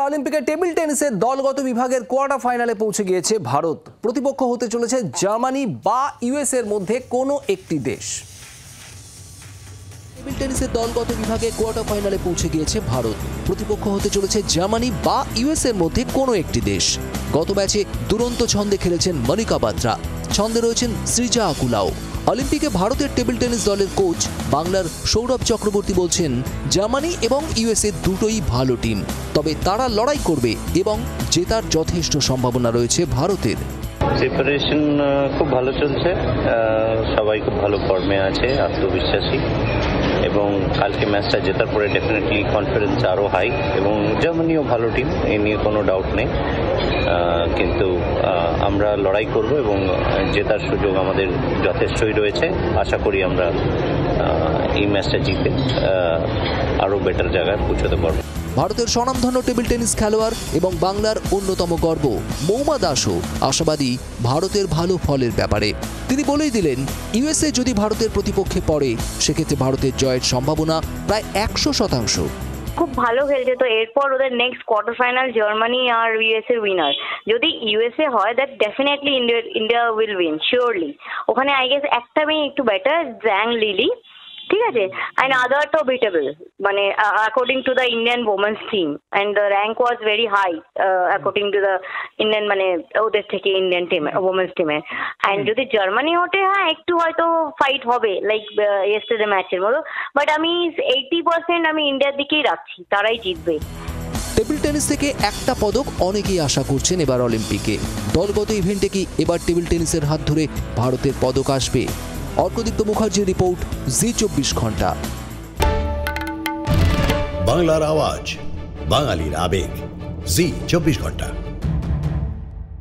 অলিম্পিকে টেবিল টেনিসের দলগত বিভাগের কোয়ার্টার ফাইনালে পৌঁছে গিয়েছে ভারত। প্রতিপক্ষ হতে চলেছে জার্মানি বা ইউএস এর মধ্যে কোনো একটি দেশ। টেবিল টেনিসের দলগত বিভাগে কোয়ার্টার ফাইনালে পৌঁছে গিয়েছে ভারত। প্রতিপক্ষ হতে চলেছে জার্মানি বা ইউএস এর মধ্যে কোনো একটি দেশ। গত ম্যাচে দুরন্ত ছন্দে খেলেছেন মনিকা বাত্রা, ছন্দে রয়েছেন সৃজা আকুলাও। অলিম্পিকে ভারতের টেবিল টেনিস দলের কোচ বাংলার সৌরভ চক্রবর্তী বলছেন, জার্মানি এবং ইউএসএ দুটোই ভালো টিম, তবে তারা লড়াই করবে এবং জেতার যথেষ্ট সম্ভাবনা রয়েছে ভারতের। প্রিপারেশন খুব ভালো চলছে, সবাই খুব ভালো ফর্মে আছে, আত্মবিশ্বাসী, এবং কালকে ম্যাচটা জেতার পরে ডেফিনেটলি কনফিডেন্স আরও হাই, এবং জার্মানিও ভালো টিম, এ নিয়ে কোনো ডাউট নেই। কিন্তু আমরা লড়াই করব এবং জেতার সুযোগ আমাদের যথেষ্টই রয়েছে। আশা করি আমরা এই ম্যাচটা জিতে আরও বেটার জায়গায় পৌঁছতে পারবো। ভারতের স্বনামধন্য টেবিল টেনিস খেলোয়াড় এবং বাংলার অন্যতম গর্ব মৌমা দাসও আশাবাদী ভারতের ভালো ফলের ব্যাপারে। তিনি বলেই দিলেন, ইউএসএ যদি ভারতের প্রতিপক্ষে পড়ে সেক্ষেত্রে ভারতের জয়ের সম্ভাবনা প্রায় 100%। খুব ভালো খেলছে, তো এরপর ওদের নেক্সট কোয়ার্টার ফাইনাল জার্মানি আর ইউএসএ উইনার। যদি ইউএসএ হয় that definitely India will win surely. ওখানে আই গেস একটা মেয়ে একটু বেটার, জ্যাং লিলি, ঠিক আছে, অ্যান্ড আদার তো বিটেবল, মানে according to the Indian women's team, and the rank was very high according to the Indian, মানে ওদের থেকে ইন্ডিয়ান টিমে, ওমেন্স টিমে। অ্যান্ড যদি জার্মানি ওঠে, হ্যাঁ একটু হয়তো ফাইট হবে লাইক ইয়েস্টারডে ম্যাচের মতো, বাট আমি 80% আমি ইন্ডিয়ার দিকেই রাখছি, তারাই জিতবে। টেবিল টেনিস থেকে একটা পদক অনেকেই আশা করছেন এবার অলিম্পিকে। দলগত ইভেন্টে কি এবার টেবিল টেনিসের হাত ধরে ভারতের পদক আসবে? অর্কদীপ্ত মুখার্জির রিপোর্ট, জি24 ঘন্টা। বাংলার আওয়াজ, বাঙালির আবেগ, জি24 ঘন্টা।